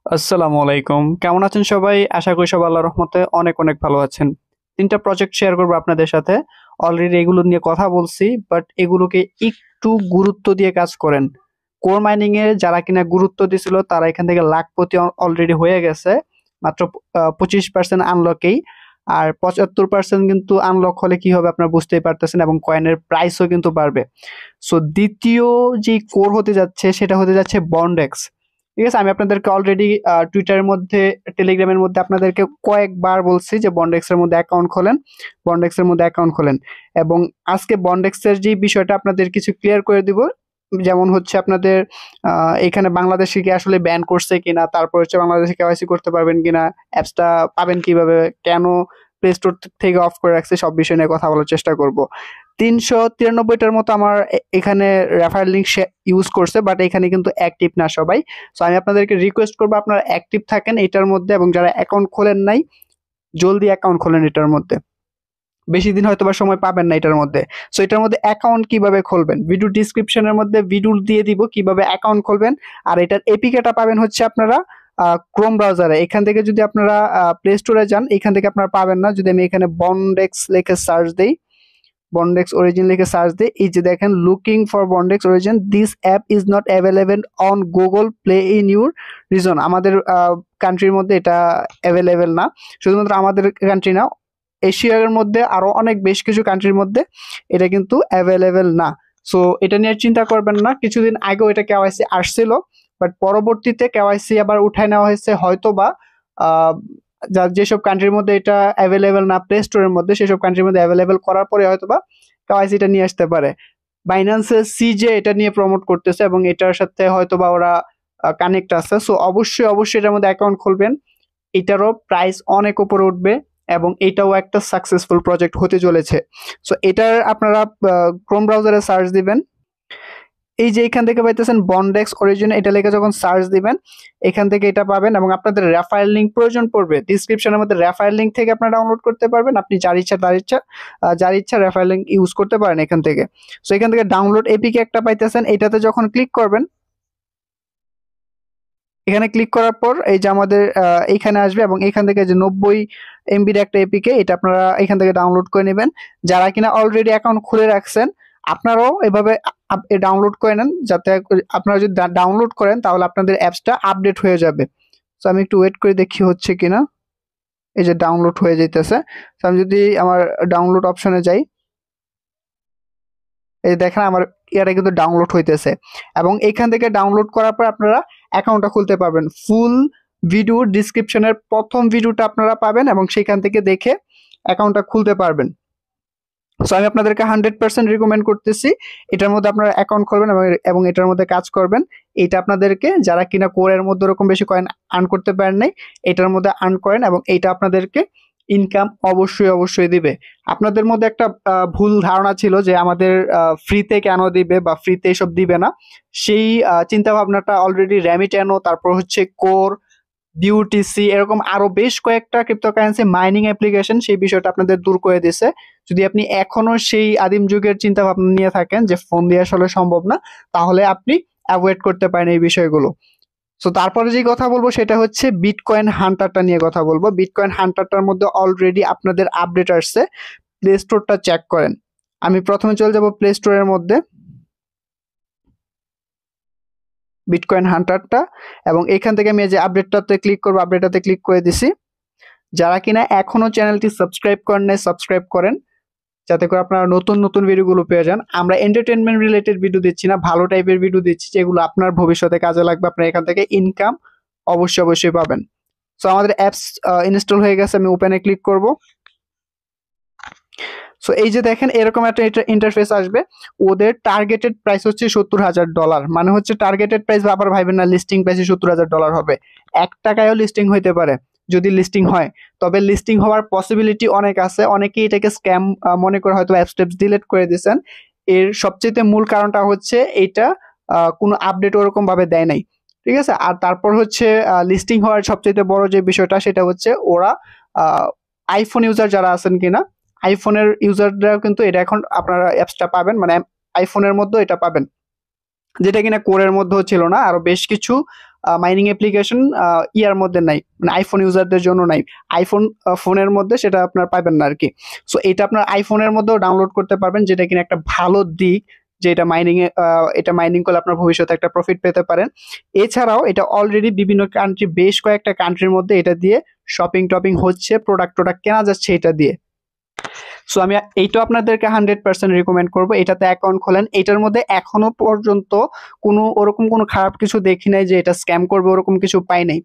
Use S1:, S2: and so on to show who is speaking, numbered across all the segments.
S1: আসসালামু আলাইকুম। কেমন আছেন সবাই? আশা করি সবাই আল্লাহর রহমতে অনেক অনেক ভালো আছেন। ৩ টা প্রজেক্ট শেয়ার করব আপনাদের সাথে। অলরেডি এগুলো নিয়ে কথা বলছি, বাট এগুলোকে একটু গুরুত্ব দিয়ে কাজ করেন। কোর মাইনিং এ যারা কিনা গুরুত্ব দিছিল তারা এখান থেকে লাখপতি অলরেডি হয়ে গেছে। মাত্র 25% আনলকেই। আর 75% কিন্তু আনলক হলে কি হবে আপনারা বুঝতেই পারতেছেন, এবং কয়েনের প্রাইসও কিন্তু বাড়বে। সো দ্বিতীয় যে কোর হতে যাচ্ছে সেটা হতে যাচ্ছে বন্ডেক্স। ঠিক আছে, আমি আপনাদেরকে অলরেডি টুইটারের মধ্যে, টেলিগ্রামের মধ্যে আপনাদেরকে কয়েকবার বলছি যে বন্ডেক্স এর মধ্যে অ্যাকাউন্ট খোলেন, বন্ডেক্স এর মধ্যে অ্যাকাউন্ট খোলেন। এবং আজকে বন্ডেক্স এর যে বিষয়টা আপনাদের কিছু ক্লিয়ার করে দিব। যেমন হচ্ছে আপনাদের এখানে বাংলাদেশে কি আসলে ব্যান করছে কিনা, তারপর হচ্ছে বাংলাদেশে কেওয়াইসি করতে পারবেন কিনা, অ্যাপসটা পাবেন কিভাবে, কেন প্লে স্টোর থেকে অফ করে রাখছে, সব বিষয় নিয়ে কথা বলার চেষ্টা করব। ৩৯৩টার মতো আমার এখানে রেফারেল লিঙ্ক ইউজ করছে, বাট এখানে কিন্তু অ্যাক্টিভ না সবাই। সো আমি আপনাদেরকে রিকোয়েস্ট করবো আপনারা অ্যাক্টিভ থাকেন এটার মধ্যে, এবং যারা অ্যাকাউন্ট খোলেন নাই জলদি অ্যাকাউন্ট খোলেন এটার মধ্যে। বেশি দিন হয়তো বা সময় পাবেন না এটার মধ্যে। সো এটার মধ্যে অ্যাকাউন্ট কিভাবে খুলবেন, ভিডিও ডিসক্রিপশনের মধ্যে ভিডিও দিয়ে দিব কিভাবে অ্যাকাউন্ট খুলবেন। আর এটার এপিকেটা পাবেন হচ্ছে আপনারা ক্রোম ব্রাউজারে। এখান থেকে যদি আপনারা প্লে স্টোরে যান, এখান থেকে আপনারা পাবেন না। যদি আমি এখানে বন্ডেক্স লিখে সার্চ দিই, বন্ডেক্স অরিজিন লিখে সার্চ দিই, এই যে দেখেন looking for Bondex origin, this app is not available on Google Play in your region. আমাদের কান্ট্রির মধ্যে এটা অ্যাভেলেবেল না। শুধুমাত্র আমাদের কান্ট্রি না, এশিয়ার মধ্যে আরো অনেক বেশ কিছু কান্ট্রির মধ্যে এটা কিন্তু অ্যাভেলেবেল না। সো এটা নিয়ে চিন্তা করবেন না। কিছুদিন আগেও এটা কেওয়াইসি আসছিল, বাট পরবর্তীতে কেওয়াইসি আবার উঠায় নেওয়া হয়েছে, হয়তো বা যেসব কান্ট্রির মধ্যে এটা অ্যাভেলেবেল না প্লে স্টোরের মধ্যে, সেসব কান্ট্রির মধ্যে অ্যাভেলেবেল করার পরে হয়তো বা কেওয়াইসিটা নিয়ে আসতে পারে। বাইন্যান্সের সিজে এটা নিয়ে প্রমোট করতেছে, এবং এটার সাথে হয়তো বা ওরা কানেক্ট আছে। সো অবশ্যই অবশ্যই এটার মধ্যে অ্যাকাউন্ট খুলবেন। এটারও প্রাইস অনেক উপরে উঠবে, এবং এটাও একটা সাকসেসফুল প্রজেক্ট হতে চলেছে। সো এটার আপনারা ক্রোম ব্রাউজারে সার্চ দিবেন, এই যে এখান থেকে পাইতেছেন বন্ডেক্স অরিজিন, এটা লিখে যখন সার্চ দিবেন এখান থেকে এটা পাবেন। এবং আপনাদের রেফারেল লিঙ্ক প্রয়োজন পড়বে, ডিসক্রিপশনের মধ্যে রেফারেল লিঙ্ক থেকে আপনারা ডাউনলোড করতে পারবেন। আপনি যার ইচ্ছা রেফারেল লিঙ্ক ইউজ করতে পারেন এখান থেকে। সো এখান থেকে ডাউনলোড এপিকে একটা পাইতেছেন, এটাতে যখন ক্লিক করবেন, এখানে ক্লিক করার পর এই যে আমাদের এইখানে আসবে, এবং এখান থেকে যে 90 MBর একটা এপিকে, এটা আপনারা এখান থেকে ডাউনলোড করে নেবেন। যারা কিনা অলরেডি অ্যাকাউন্ট খুলে রাখছেন আপনারাও এভাবে ডাউনলোড করে নেন, যাতে আপনারা যদি ডাউনলোড করেন তাহলে আপনাদের অ্যাপসটা আপডেট হয়ে যাবে। তো আমি একটু ওয়েট করে দেখি হচ্ছে কিনা। এই যে ডাউনলোড হয়ে যাইতেছে। তো আমি যদি আমার ডাউনলোড অপশনে যাই, এই দেখেন আমার এটা কিন্তু ডাউনলোড হইতেছে। এবং এখান থেকে ডাউনলোড করার পর আপনারা অ্যাকাউন্টটা খুলতে পারবেন। ফুল ভিডিও ডিসক্রিপশনের প্রথম ভিডিওটা আপনারা পাবেন, এবং সেখান থেকে দেখে অ্যাকাউন্টটা খুলতে পারবেন। সো আমি আপনাদেরকে 100% রিকমেন্ড করতেছি এটার মধ্যে আপনারা অ্যাকাউন্ট খুলবেন, এবং এটার মধ্যে কাজ করবেন। এটা আপনাদেরকে, যারা কিনা কোরের মধ্যে ওরকম বেশি কয়েন আর্ন করতে পারেন নাই, এটার মধ্যে আর্ন করেন, এবং এইটা আপনাদেরকে ইনকাম অবশ্যই অবশ্যই দিবে। আপনাদের মধ্যে একটা ভুল ধারণা ছিল যে আমাদের ফ্রিতে কেন দিবে বা ফ্রিতে এসব দিবে না। সেই চিন্তা ভাবনাটা অলরেডি র্যামিটেনো, তারপর হচ্ছে কোর, বিউটিসি, এরকম আরো বেশ কয়েকটা ক্রিপ্টোকারেন্সি মাইনিং অ্যাপ্লিকেশন সেই বিষয়টা আপনাদের দূর করে দিছে। যদি আপনি এখনো সেই আদিম যুগের চিন্তা ভাবনা নিয়ে থাকেন যে ফোন দিয়ে আসলে সম্ভব না, তাহলে আপনি অ্যাভয়েড করতে পারেন এই বিষয়গুলো। সো তারপরে যে কথা বলবো সেটা হচ্ছে বিটকয়েন হান্টারটা নিয়ে কথা বলবো। বিটকয়েন হান্টারটার মধ্যে অলরেডি আপনাদের আপডেট আসছে, প্লে স্টোরটা চেক করেন। আমি প্রথমে চলে যাব প্লে স্টোরের মধ্যে, বিটকয়েন হান্টারটা, এবং এখান থেকে আমি এই যে আপডেটটাতে ক্লিক করবো, আপডেটটাতে ক্লিক করে দিছি। যারা কিনা এখনো চ্যানেলটি সাবস্ক্রাইব করেন নাই সাবস্ক্রাইব করেন, যাতে করে আপনারা নতুন নতুন ভিডিওগুলো পেয়ে যান। আমরা এন্টারটেনমেন্ট রিলেটেড ভিডিও দিচ্ছি না, ভালো টাইপের ভিডিও দিচ্ছি যেগুলো আপনার ভবিষ্যতে কাজে লাগবে। আপনারা এখান থেকে ইনকাম অবশ্যই অবশ্যই পাবেন। সো আমাদের অ্যাপস ইনস্টল হয়ে গেছে, আমি ওপেনে ক্লিক করব। সো এই যে দেখেন এরকম একটা ইন্টারফেস আসবে। ওদের টার্গেটেড প্রাইস হচ্ছে $70,000, মানে হচ্ছে টার্গেটেড প্রাইস, আবার ভাইবেন না লিস্টিং প্রাইসে $70,000 হবে। 1 টাকায়ও লিস্টিং হইতে পারে যদি লিস্টিং হয়। তবে লিস্টিং হওয়ার পসিবিলিটি অনেক আছে। অনেকেই এটাকে স্ক্যাম মনে করে হয়তো অ্যাপস ডিলিট করে দিয়েছেন। এর সবচেয়ে মূল কারণটা হচ্ছে এটা কোনো আপডেট ওরকম ভাবে দেয় নাই। ঠিক আছে। আর তারপর হচ্ছে লিস্টিং হওয়ার সবচেয়ে বড় যে বিষয়টা সেটা হচ্ছে ওরা আইফোন ইউজার যারা আছেন কিনা, আইফোনের ইউজাররাও কিন্তু এটা এখন আপনারা অ্যাপসটা পাবেন, মানে আইফোনের মধ্যে এটা পাবেন, যেটা কিনা কোরের মধ্যেও ছিল না। আরো বেশ কিছু মাইনিং অ্যাপ্লিকেশন ইয়ার মধ্যে নাই, মানে আইফোন ইউজারদের জন্য নাই। আইফোন ফোনের মধ্যে সেটা আপনার পাবেন না আর কি। সো এটা আপনার আইফোনের মধ্যেও ডাউনলোড করতে পারবেন, যেটা কিনা একটা ভালো দিক, যে এটা মাইনিং এ এটা মাইনিং করলে আপনার ভবিষ্যতে একটা প্রফিট পেতে পারেন। এছাড়াও এটা অলরেডি বিভিন্ন কান্ট্রি, বেশ কয়েকটা কান্ট্রির মধ্যে এটা দিয়ে শপিং টপিং হচ্ছে, প্রোডাক্ট টোডাক্ট কেনা যাচ্ছে এটা দিয়ে। সো আমি এইটা আপনাদেরকে 100% রিকমেন্ড করবো, এটাতে অ্যাকাউন্ট খোলেন। এটার মধ্যে এখনো পর্যন্ত কোনো ওরকম কোনো খারাপ কিছু দেখি নাই যে এটা স্ক্যাম করবে, ওরকম কিছু পাই নাই।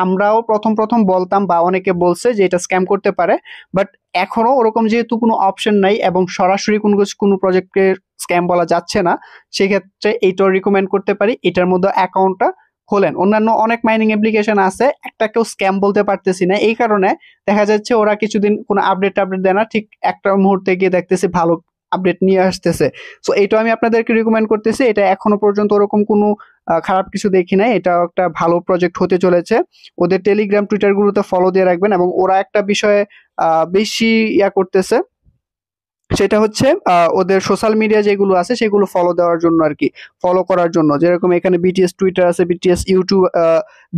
S1: আমরাও প্রথম প্রথম বলতাম বা অনেকে বলছে যে এটা স্ক্যাম করতে পারে, বাট এখনো ওরকম যেহেতু কোনো অপশন নাই এবং সরাসরি কোনো প্রজেক্টকে স্ক্যাম বলা যাচ্ছে না, সেক্ষেত্রে এইটাও রিকমেন্ড করতে পারি, এটার মধ্যে অ্যাকাউন্টটা খোলেন। অন্যান্য অনেক মাইনিং অ্যাপ্লিকেশন আছে, একটা কেউ স্ক্যাম বলতে পারতেছি না, এই কারণে দেখা যাচ্ছে ওরা কিছুদিন কোনো আপডেট দেয় না, ঠিক একটা মুহূর্তে গিয়ে দেখতেছি ভালো আপডেট নিয়ে আসতেছে। সো এটা আমি আপনাদেরকে রিকমেন্ড করতেছি, এটা এখনো পর্যন্ত ওরকম কোনো খারাপ কিছু দেখি নাই, এটা একটা ভালো প্রজেক্ট হতে চলেছে। ওদের টেলিগ্রাম টুইটার গুলোতে ফলো দিয়ে রাখবেন, এবং ওরা একটা বিষয়ে বেশি ইয়া করতেছে, সেটা হচ্ছে ওদের সোশ্যাল মিডিয়া যেগুলো আছে সেগুলো ফলো দেওয়ার জন্য আর কি, ফলো করার জন্য। যেরকম এখানে বিটিএস টুইটার আছে, BTS YouTube,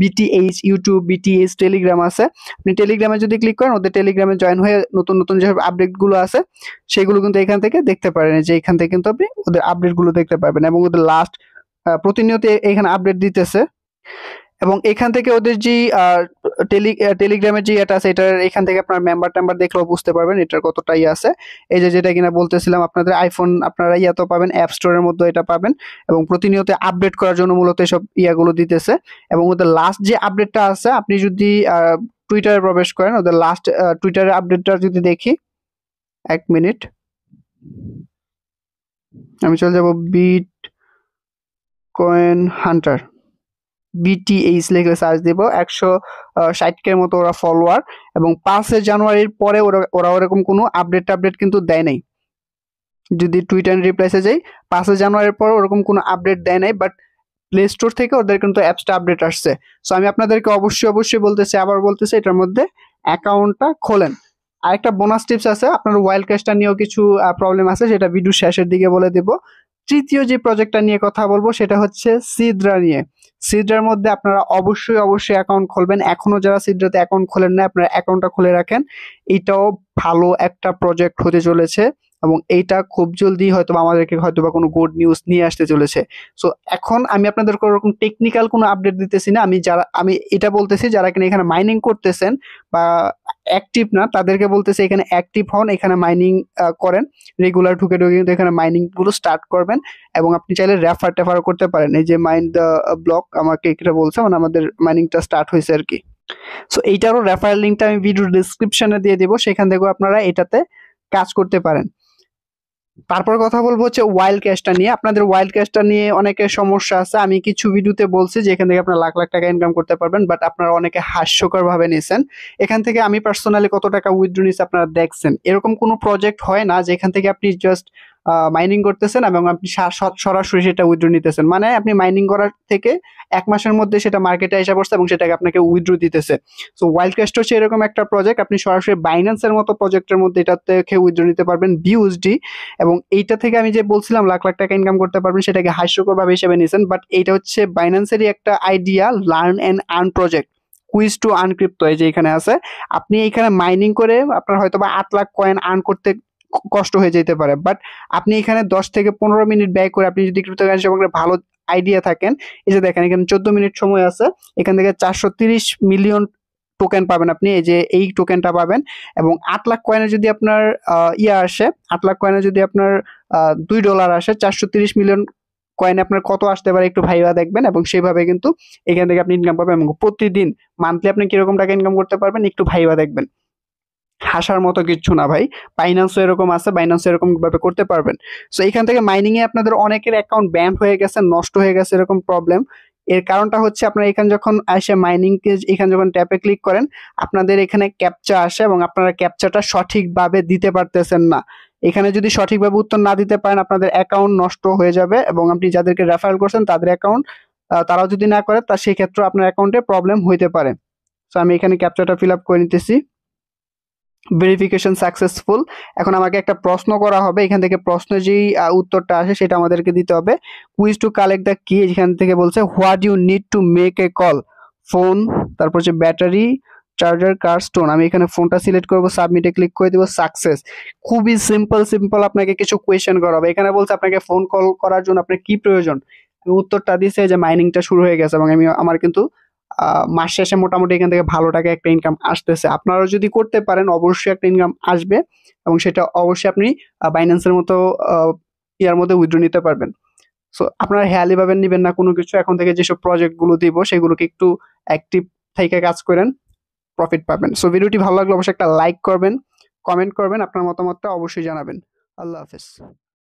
S1: BTH YouTube, BTH Telegram আছে। আপনি টেলিগ্রামে যদি ক্লিক করেন, ওদের টেলিগ্রামে জয়েন হয়ে নতুন নতুন যে আপডেট গুলো আছে সেগুলো কিন্তু এখান থেকে দেখতে পারেন, যে এখান থেকে কিন্তু আপনি ওদের আপডেট গুলো দেখতে পারবেন, এবং ওদের লাস্ট প্রতিনিয়ত এখানে আপডেট দিতেছে। এবং এখান থেকে ওদের যে টেলিগ্রামের যে এটা আছে, এটার এখান থেকে আপনার মেম্বার টেম্বার দেখলেও বুঝতে পারবেন এটার কতটা ইয়ে আছে। এই যে যেটা কিনা বলতেছিলাম, আপনাদের আইফোন আপনারা ইয়া তো পাবেন, অ্যাপ স্টোরের মধ্যে এটা পাবেন, এবং প্রতিনিয়ত আপডেট করার জন্য মূলত এসব ইয়াগুলো দিতেছে। এবং ওদের লাস্ট যে আপডেটটা আছে, আপনি যদি টুইটারে প্রবেশ করেন, ওদের লাস্ট টুইটারের আপডেটটা যদি দেখি, 1 মিনিট, আমি চলে যাব বিট কয়েন হান্টার, বিটিএইচ লিখে সার্চ দিব, 160K মতো ওরা ফলোয়ার, এবং 5 জানুয়ারির পরে ওরা ওরা ওরকম কোনো আপডেট কিন্তু দেয় নাই। যদি টুইটার রিপ্লাইসে যাই, 5 জানুয়ারির পর ওরকম কোনো আপডেট দেয় নাই, বাট প্লে স্টোর থেকে ওদের কিন্তু অ্যাপসটা আপডেট আসছে। সো আমি আপনাদেরকে অবশ্যই বলতেছি, আবার বলতেছি, এটার মধ্যে অ্যাকাউন্টটা খোলেন। আরেকটা বোনাস টিপস আছে, আপনার ওয়াইল্ড ক্যাশটা নিয়েও কিছু প্রবলেম আছে, সেটা ভিডিও শেষের দিকে বলে দেব। তৃতীয় যে প্রজেক্টটা নিয়ে কথা বলবো সেটা হচ্ছে সিডরা নিয়ে। সিডরার মধ্যে আপনারা অবশ্যই অ্যাকাউন্ট খুলবেন। এখনো যারা সিডরাতে অ্যাকাউন্ট খোলেন না, আপনারা অ্যাকাউন্টটা খুলে রাখেন। এটাও ভালো একটা প্রজেক্ট হতে চলেছে, এবং এইটা খুব জলদি হয়তোবা আমাদেরকে হয়তোবা কোনো গুড নিউজ নিয়ে আসতে চলেছে। সো এখন আমি আপনাদেরকে ওরকম টেকনিক্যাল কোনো আপডেট দিতেছি না, আমি এটা বলতেছি যারা কিনা এখানে মাইনিং করতেছেন বা অ্যাক্টিভ না, তাদেরকে বলতেছি এখানে অ্যাক্টিভ হন, এখানে মাইনিং করেন, রেগুলার ঢুকে কিন্তু এখানে মাইনিং গুলো স্টার্ট করবেন। এবং আপনি চাইলে রেফার করতে পারেন, এই যে মাইন্ড দ্য ব্লক আমাকে এটা বলছে, মানে আমাদের মাইনিংটা স্টার্ট হয়েছে আর কি। সো এইটারও রেফারেল লিঙ্কটা আমি ভিডিও ডিসক্রিপশনে দিয়ে দেবো, সেখান থেকেও আপনারা এটাতে কাজ করতে পারেন। তারপর কথা বলবো হচ্ছে ওয়াইল্ড ক্যাশটা নিয়ে। আপনাদের ওয়াইল্ড ক্যাশটা নিয়ে অনেকের সমস্যা আছে, আমি কিছু ভিডিওতে বলছি যে এখান থেকে আপনারা লাখ লাখ টাকা ইনকাম করতে পারবেন, বাট আপনারা অনেকে হাস্যকর ভাবে নিয়েছেন। এখান থেকে আমি পার্সোনালি কত টাকা উইথড্র নিয়েছি আপনারা দেখছেন। এরকম কোনো প্রজেক্ট হয় না যে এখান থেকে আপনি জাস্ট মাইনিং করতেছেন এবং আপনি সরাসরি সেটা উইথড্র নিতেছেন, মানে আপনি মাইনিং করার থেকে 1 মাসের মধ্যে সেটা মার্কেটে এসে পড়ছে এবং সেটাকে আপনাকে উইথড্র দিতেছে। সো ওয়াইল্ড ক্যাশটা হচ্ছে এরকম একটা প্রজেক্ট, আপনি সরাসরি বাইন্যান্সের মতো প্রজেক্টের মধ্যে এটা থেকে উইথড্র নিতে পারবেন বিউএসডি। এবং এইটা থেকে আমি যে বলছিলাম লাখ লাখ টাকা ইনকাম করতে পারবেন, সেটাকে হাস্যকর ভাবে হিসেবে নিয়েছেন, বাট এইটা হচ্ছে বাইন্যান্সেরই একটা idea, learn and earn project, quiz to earn crypto, এই যে এখানে আছে। আপনি এইখানে মাইনিং করে আপনার হয়তো বা 8 লাখ কয়েন আর্ন করতে কষ্ট হয়ে যেতে পারে, বাট আপনি এখানে 10 থেকে 15 মিনিট ব্যয় করে আপনি যদি ক্রিপ্টোকারেন্সি সম্পর্কে ভালো আইডিয়া থাকেন, এই যে দেখেন এখানে 14 মিনিট সময় আছে, এখান থেকে 430 মিলিয়ন টোকেন পাবেন আপনি, এই যে এই টোকেনটা পাবেন। এবং 8 লাখ কয়েনে যদি আপনার আসে, 8 লাখ কয়েনে যদি আপনার $2 আসে, 430 মিলিয়ন কয়েনে আপনার কত আসতে পারে একটু ভাইবা দেখবেন, এবং সেইভাবে কিন্তু এখান থেকে আপনি ইনকাম পাবেন। এবং প্রতিদিন মান্থলি আপনি কিরকম টাকা ইনকাম করতে পারবেন একটু ভাইবা দেখবেন, হাসার মতো কিচ্ছু না ভাই। বাইন্যান্সও এরকম আছে, বাইন্যান্সও এরকম ভাবে করতে পারবেন। সো এখান থেকে মাইনিং এ আপনাদের অনেকের অ্যাকাউন্ট ব্যান হয়ে গেছে, নষ্ট হয়ে গেছে, এরকম প্রবলেম। এর কারণটা হচ্ছে আপনারা এখানে যখন আসে মাইনিং কে এখানে যখন ট্যাপে ক্লিক করেন, আপনাদের এখানে ক্যাপচা আসে এবং আপনারা ক্যাপচাটা সঠিকভাবে দিতে পারতেছেন না। এখানে যদি সঠিকভাবে উত্তর না দিতে পারেন, আপনাদের অ্যাকাউন্ট নষ্ট হয়ে যাবে, এবং আপনি যাদেরকে রেফারেল করছেন তাদের অ্যাকাউন্ট তারাও যদি না করে, তা সেই ক্ষেত্রে আপনার অ্যাকাউন্টে প্রবলেম হইতে পারে। সো আমি এখানে ক্যাপচাটা ফিল আপ করে নিতেছি। Verification successful. এখন আমাকে একটা প্রশ্ন করা হবে, এখান থেকে প্রশ্নের যেই উত্তরটা আসে সেটা আমাদেরকে দিতে হবে। কুইজ টু কালেক্ট দ্য কি, এখান থেকে বলছে what you need to make a call, phone, তারপর হচ্ছে ব্যাটারি, চার্জার, কার, স্টোন। আমি এখানে ফোনটা সিলেক্ট করবো, সাবমিটে ক্লিক করে দিব, সাকসেস। খুবই সিম্পল সিম্পল আপনাকে কিছু কোয়েশ্চেন করা হবে। এখানে বলছে আপনাকে ফোন কল করার জন্য আপনার কি প্রয়োজন। আমি উত্তরটা দিছে যে মাইনিংটা শুরু হয়ে গেছে এবং আমার কিন্তু মাস শেষে মোটামুটি এখান থেকে ভালো টাকা একটা ইনকাম আসতেছে। আপনারাও যদি করতে পারেন অবশ্যই একটা ইনকাম আসবে এবং সেটা অবশ্যই আপনি বাইন্যান্সের মতো ইয়ার মধ্যে উইথড্র নিতে পারবেন। সো আপনারা হেয়ালি ভাবে নিবেন না কোনো কিছু। এখন থেকে যেসব প্রজেক্ট গুলো দিব সেগুলোকে একটু অ্যাক্টিভ থেকে কাজ করেন, প্রফিট পাবেন। সো ভিডিওটি ভালো লাগলে অবশ্যই একটা লাইক করবেন, কমেন্ট করবেন, আপনার মতামতটা অবশ্যই জানাবেন। আল্লাহ হাফেজ।